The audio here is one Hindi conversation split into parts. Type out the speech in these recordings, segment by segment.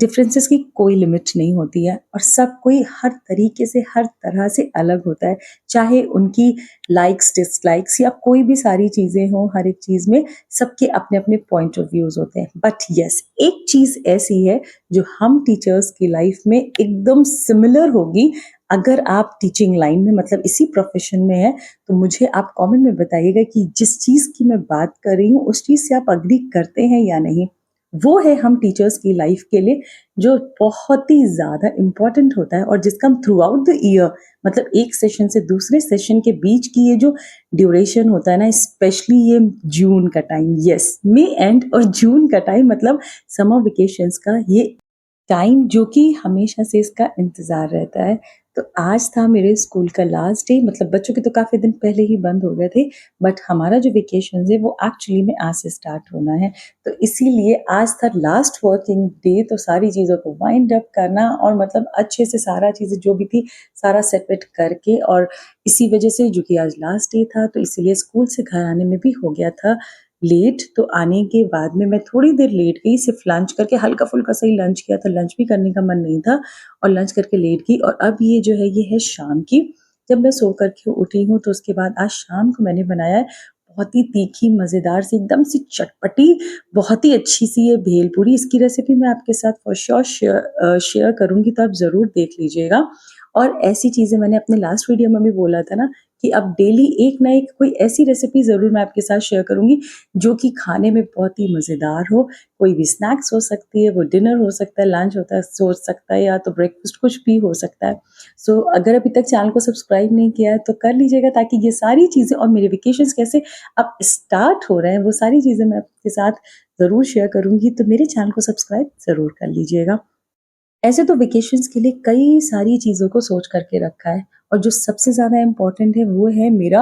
डिफरेंसेस की कोई लिमिट नहीं होती है और सब कोई हर तरीके से हर तरह से अलग होता है, चाहे उनकी लाइक्स डिसलाइक्स या कोई भी सारी चीज़ें हों, हर एक चीज़ में सबके अपने अपने पॉइंट ऑफ व्यूज़ होते हैं। बट यस, एक चीज़ ऐसी है जो हम टीचर्स की लाइफ में एकदम सिमिलर होगी। अगर आप टीचिंग लाइन में मतलब इसी प्रोफेशन में है तो मुझे आप कमेंट में बताइएगा कि जिस चीज़ की मैं बात कर रही हूँ उस चीज़ से आप अग्री करते हैं या नहीं। वो है हम टीचर्स की लाइफ के लिए जो बहुत ही ज़्यादा इम्पोर्टेंट होता है और जिसका हम थ्रू आउट द ईयर मतलब एक सेशन से दूसरे सेशन के बीच की ये जो ड्यूरेशन होता है ना, स्पेशली ये जून का टाइम, यस मई एंड और जून का टाइम मतलब समर वेकेशंस का ये टाइम जो कि हमेशा से इसका इंतज़ार रहता है। तो आज था मेरे स्कूल का लास्ट डे, मतलब बच्चों के तो काफ़ी दिन पहले ही बंद हो गए थे, बट हमारा जो वेकेशंस है वो एक्चुअली में आज से स्टार्ट होना है। तो इसीलिए आज था लास्ट वर्किंग डे, तो सारी चीज़ों को वाइंड अप करना और मतलब अच्छे से सारा चीज़ें जो भी थी सारा सेट वेट करके, और इसी वजह से जो कि आज लास्ट डे था तो इसीलिए स्कूल से घर आने में भी हो गया था लेट। तो आने के बाद में मैं थोड़ी देर लेट गई, सिर्फ लंच करके हल्का-फुल्का सा ही लंच किया था, लंच भी करने का मन नहीं था और लंच करके लेट गई। और अब ये जो है ये है शाम की, जब मैं सो कर के उठी हूँ तो उसके बाद आज शाम को मैंने बनाया है बहुत ही तीखी मज़ेदार सी एकदम सी चटपटी बहुत ही अच्छी सी ये भेलपूरी। इसकी रेसिपी मैं आपके साथ फॉर श्योर शेयर करूँगी, तो आप ज़रूर देख लीजिएगा। और ऐसी चीज़ें मैंने अपने लास्ट वीडियो में भी बोला था ना कि अब डेली एक ना एक कोई ऐसी रेसिपी ज़रूर मैं आपके साथ शेयर करूँगी जो कि खाने में बहुत ही मज़ेदार हो। कोई भी स्नैक्स हो सकती है, वो डिनर हो सकता है, लंच होता है हो सकता है या तो ब्रेकफ़ास्ट कुछ भी हो सकता है। सो अगर अभी तक चैनल को सब्सक्राइब नहीं किया है तो कर लीजिएगा, ताकि ये सारी चीज़ें और मेरे वेकेशंस कैसे अब स्टार्ट हो रहे हैं वो सारी चीज़ें मैं आपके साथ ज़रूर शेयर करूँगी। तो मेरे चैनल को सब्सक्राइब ज़रूर कर लीजिएगा। ऐसे तो वेकेशंस के लिए कई सारी चीज़ों को सोच करके रखा है और जो सबसे ज़्यादा इम्पोर्टेंट है वो है मेरा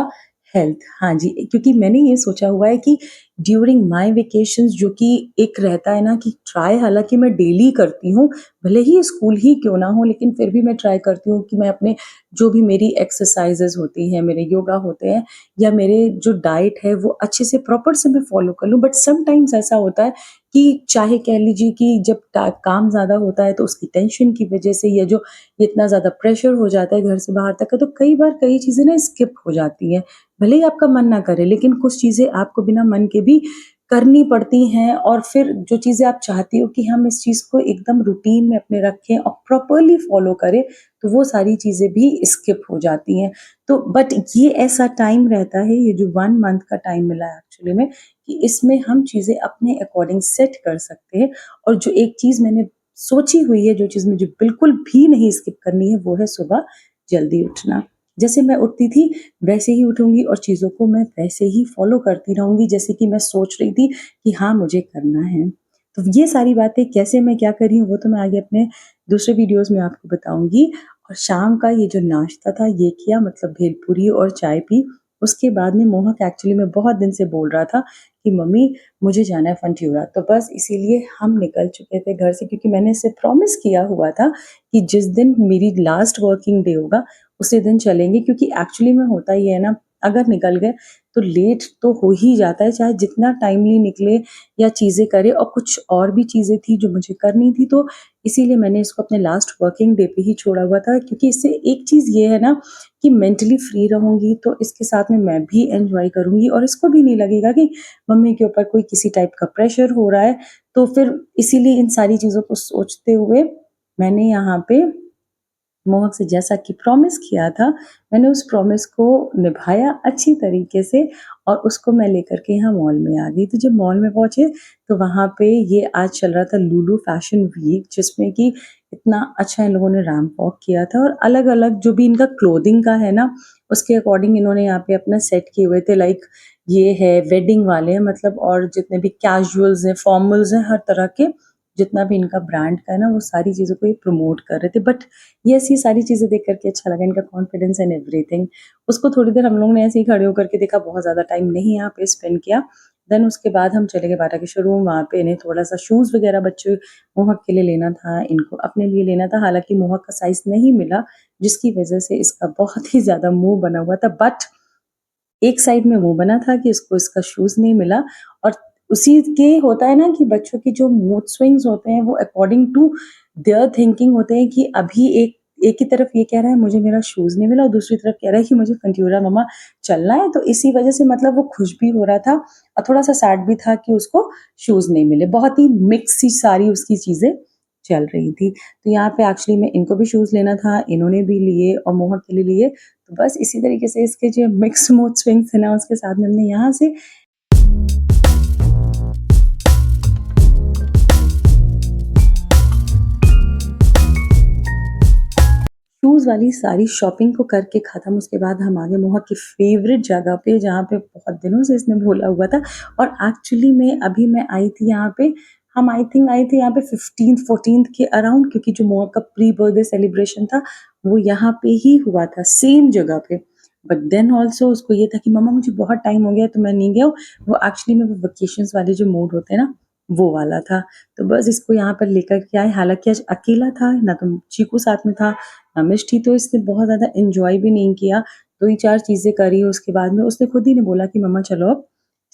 हेल्थ। हाँ जी, क्योंकि मैंने ये सोचा हुआ है कि ड्यूरिंग माय वेकेशंस जो कि एक रहता है ना कि ट्राई हालाँकि मैं डेली करती हूँ, भले ही स्कूल ही क्यों ना हो लेकिन फिर भी मैं ट्राई करती हूँ कि मैं अपने जो भी मेरी एक्सरसाइज़ेज़ होती हैं, मेरे योगा होते हैं या मेरे जो डाइट है वो अच्छे से प्रॉपर से मैं फ़ॉलो कर लूँ। बट समटाइम्स ऐसा होता है कि चाहे कह लीजिए कि जब काम ज़्यादा होता है तो उसकी टेंशन की वजह से या जो इतना ज़्यादा प्रेशर हो जाता है घर से बाहर तक का, तो कई बार कई चीज़ें ना स्किप हो जाती हैं। भले ही आपका मन ना करे लेकिन कुछ चीज़ें आपको बिना मन के भी करनी पड़ती हैं, और फिर जो चीज़ें आप चाहती हो कि हम इस चीज़ को एकदम रूटीन में अपने रखें और प्रॉपरली फॉलो करें, तो वो सारी चीज़ें भी स्किप हो जाती हैं। तो बट ये ऐसा टाइम रहता है, ये जो 1 मंथ का टाइम मिला है एक्चुअली में, कि इसमें हम चीज़ें अपने अकॉर्डिंग सेट कर सकते हैं। और जो एक चीज़ मैंने सोची हुई है, जो चीज़ मुझे बिल्कुल भी नहीं स्किप करनी है, वो है सुबह जल्दी उठना। जैसे मैं उठती थी, वैसे ही उठूँगी और चीज़ों को मैं वैसे ही फ़ॉलो करती रहूँगी, जैसे कि मैं सोच रही थी कि हाँ, मुझे करना है। तो ये सारी बातें कैसे मैं क्या कर रही हूँ, वो तो मैं आगे अपने दूसरे वीडियोज़ में आपको बताऊँगी। और शाम का ये जो नाश्ता था, ये किया मतलब भेलपूरी और चाय पी। उसके बाद में मोहक एक्चुअली में बहुत दिन से बोल रहा था कि मम्मी मुझे जाना है फंट्यूरा, तो बस इसीलिए हम निकल चुके थे घर से, क्योंकि मैंने इसे प्रॉमिस किया हुआ था कि जिस दिन मेरी लास्ट वर्किंग डे होगा उसी दिन चलेंगे, क्योंकि एक्चुअली में होता ये है ना, अगर निकल गए तो लेट तो हो ही जाता है, चाहे जितना टाइमली निकले या चीज़ें करें। और कुछ और भी चीज़ें थी जो मुझे करनी थी, तो इसीलिए मैंने इसको अपने लास्ट वर्किंग डे पे ही छोड़ा हुआ था, क्योंकि इससे एक चीज़ ये है ना कि मेंटली फ्री रहूँगी तो इसके साथ में मैं भी एन्जॉय करूँगी और इसको भी नहीं लगेगा कि मम्मी के ऊपर कोई किसी टाइप का प्रेशर हो रहा है। तो फिर इसीलिए इन सारी चीज़ों को सोचते हुए मैंने यहाँ पे मोहक से जैसा कि प्रॉमिस किया था, मैंने उस प्रॉमिस को निभाया अच्छी तरीके से और उसको मैं लेकर के यहाँ मॉल में आ गई। तो जब मॉल में पहुँचे तो वहाँ पे ये आज चल रहा था लुलु फैशन वीक, जिसमें कि इतना अच्छा इन लोगों ने रैंप वॉक किया था और अलग-अलग जो भी इनका क्लोथिंग का है ना, उसके अकॉर्डिंग इन्होंने यहाँ पे अपना सेट किए हुए थे। लाइक ये है वेडिंग वाले हैं मतलब, और जितने भी कैजुअल्स हैं, फॉर्मल्स हैं, हर तरह के जितना भी इनका ब्रांड का है ना, वो सारी चीज़ों को ये प्रमोट कर रहे थे। बट यस, ये सारी चीज़ें देख कर के अच्छा लगा, इनका कॉन्फिडेंस एंड एवरीथिंग। उसको थोड़ी देर हम लोगों ने ऐसे ही खड़े होकर के देखा, बहुत ज़्यादा टाइम नहीं यहाँ पे स्पेंड किया। देन उसके बाद हम चले गए बाटा के शोरूम, वहाँ पे इन्हें थोड़ा-सा शूज़ वगैरह बच्चे मोहक के लिए लेना था, इनको अपने लिए लेना था। हालाँकि मोहक का साइज़ नहीं मिला, जिसकी वज़ह से इसका बहुत ही ज़्यादा मुँह बना हुआ था। बट एक साइड में मुँह बना था कि इसको इसका शूज़ नहीं मिला, और उसी के होता है ना कि बच्चों की जो मूड स्विंग्स होते हैं वो अकॉर्डिंग टू देयर थिंकिंग होते हैं कि अभी एक एक की तरफ ये कह रहा है मुझे मेरा शूज़ नहीं मिला और दूसरी तरफ कह रहा है कि मुझे कंट्यूरा मम्मा चलना है, तो इसी वजह से मतलब वो खुश भी हो रहा था और थोड़ा-सा सैड भी था कि उसको शूज़ नहीं मिले। बहुत ही मिक्स सी सारी उसकी चीज़ें चल रही थी। तो यहाँ पे एक्चुअली में इनको भी शूज़ लेना था, इन्होंने भी लिए और मोहक के लिए लिए। तो बस इसी तरीके से इसके जो मिक्स्ड मूड स्विंग्स थे ना उसके साथ में हमने यहाँ से शूज़ वाली सारी शॉपिंग को करके ख़त्म, उसके बाद हम आ गए मोहा की फ़ेवरेट जगह पे, जहाँ पे बहुत दिनों से इसने बोला हुआ था और एक्चुअली में अभी मैं आई थी यहाँ पे, हम आई थिंक आए थे यहाँ पे 15th 14th के अराउंड, क्योंकि जो मोहा का प्री बर्थडे सेलिब्रेशन था, वो यहाँ पे ही हुआ था, सेम जगह पे। बट देन ऑल्सो उसको ये था कि मम्मा मुझे बहुत टाइम हो गया है तो मैं नहीं गया हूँ। वो एक्चुअली में वो वेकेशंस वाले जो मूड होते हैं ना, वो वाला था। तो बस इसको यहाँ पर लेकर के आए, हालाँकि आज अकेला था, ना तो चीकू साथ में था, मिष्टी, तो इसने बहुत ज़्यादा एन्जॉय भी नहीं किया। 2 ही 4 चीज़ें करी, उसके बाद में उसने खुद ही ने बोला कि मम्मा चलो अब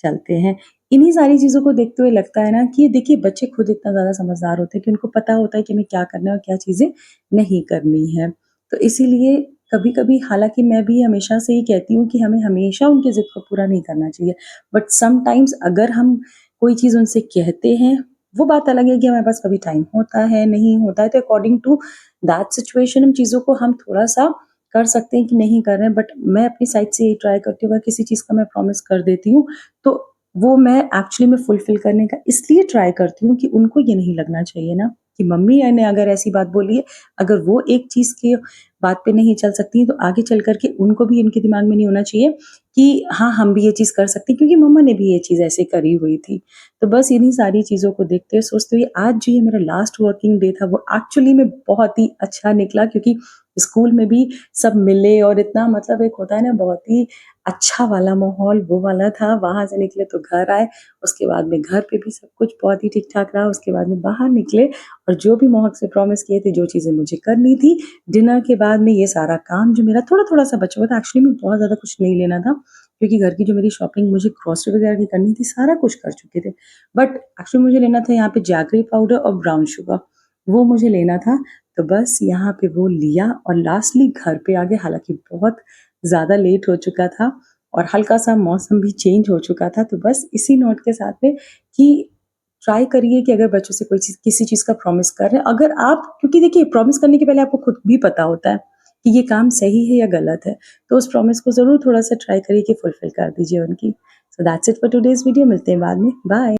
चलते हैं। इन्हीं सारी चीज़ों को देखते हुए लगता है ना कि देखिए बच्चे खुद इतना ज़्यादा समझदार होते हैं कि उनको पता होता है कि हमें क्या करना है और क्या चीज़ें नहीं करनी है। तो इसीलिए कभी-कभी, हालाँकि मैं भी हमेशा से ही कहती हूँ कि हमें हमेशा उनकी ज़िद को पूरा नहीं करना चाहिए। बट समटाइम्स अगर हम कोई चीज़ उनसे कहते हैं, वो बात अलग है कि हमारे पास कभी टाइम होता है, नहीं होता है, तो अकॉर्डिंग टू दैट सिचुएशन हम चीज़ों को हम थोड़ा-सा कर सकते हैं कि नहीं कर रहे हैं, बट मैं अपनी साइड से यही ट्राई करती हूँ, अगर किसी चीज़ का मैं प्रॉमिस कर देती हूँ, तो वो मैं एक्चुअली में फुलफ़िल करने का इसलिए ट्राई करती हूँ कि उनको ये नहीं लगना चाहिए ना कि मम्मी ने अगर ऐसी बात बोली है, अगर वो एक चीज़ की बात पे नहीं चल सकती हैं, तो आगे चल कर के उनको भी इनके दिमाग में नहीं होना चाहिए कि हाँ, हम भी ये चीज़ कर सकते हैं क्योंकि मम्मा ने भी ये चीज़ ऐसे करी हुई थी। तो बस इन्हीं सारी चीज़ों को देखते हुए, सोचते हुए आज जो ये मेरा लास्ट वर्किंग डे था, वो एक्चुअली में बहुत ही अच्छा निकला, क्योंकि स्कूल में भी सब मिले और इतना मतलब एक होता है ना बहुत ही अच्छा वाला माहौल वो वाला था। वहाँ से निकले तो घर आए, उसके बाद में घर पे भी सब कुछ बहुत ही ठीक-ठाक रहा। उसके बाद में बाहर निकले और जो भी महक से प्रॉमिस किए थे, जो चीज़ें मुझे करनी थी, डिनर के बाद में ये सारा काम जो मेरा थोड़ा-थोड़ा सा बचा हुआ था, एक्चुअली में बहुत ज़्यादा कुछ नहीं लेना था, क्योंकि घर की जो मेरी शॉपिंग मुझे ग्रोसरी वगैरह की करनी थी, सारा कुछ कर चुके थे। बट एक्चुअली मुझे लेना था यहाँ पे जैगरी पाउडर और ब्राउन शुगर, वो मुझे लेना था। तो बस यहाँ पे वो लिया और लास्टली घर पे आ गए, हालाँकि बहुत ज़्यादा लेट हो चुका था और हल्का-सा मौसम भी चेंज हो चुका था। तो बस इसी नोट के साथ में कि ट्राई करिए कि अगर बच्चों से कोई चीज़, किसी चीज़ का प्रॉमिस कर रहे हैं, अगर आप, क्योंकि देखिए प्रॉमिस करने के पहले आपको खुद भी पता होता है कि ये काम सही है या गलत है। तो उस प्रॉमिस को ज़रूर थोड़ा-सा ट्राई करिए कि फुलफिल कर दीजिए उनकी। So that's it for today's video, मिलते हैं बाद में। बाय।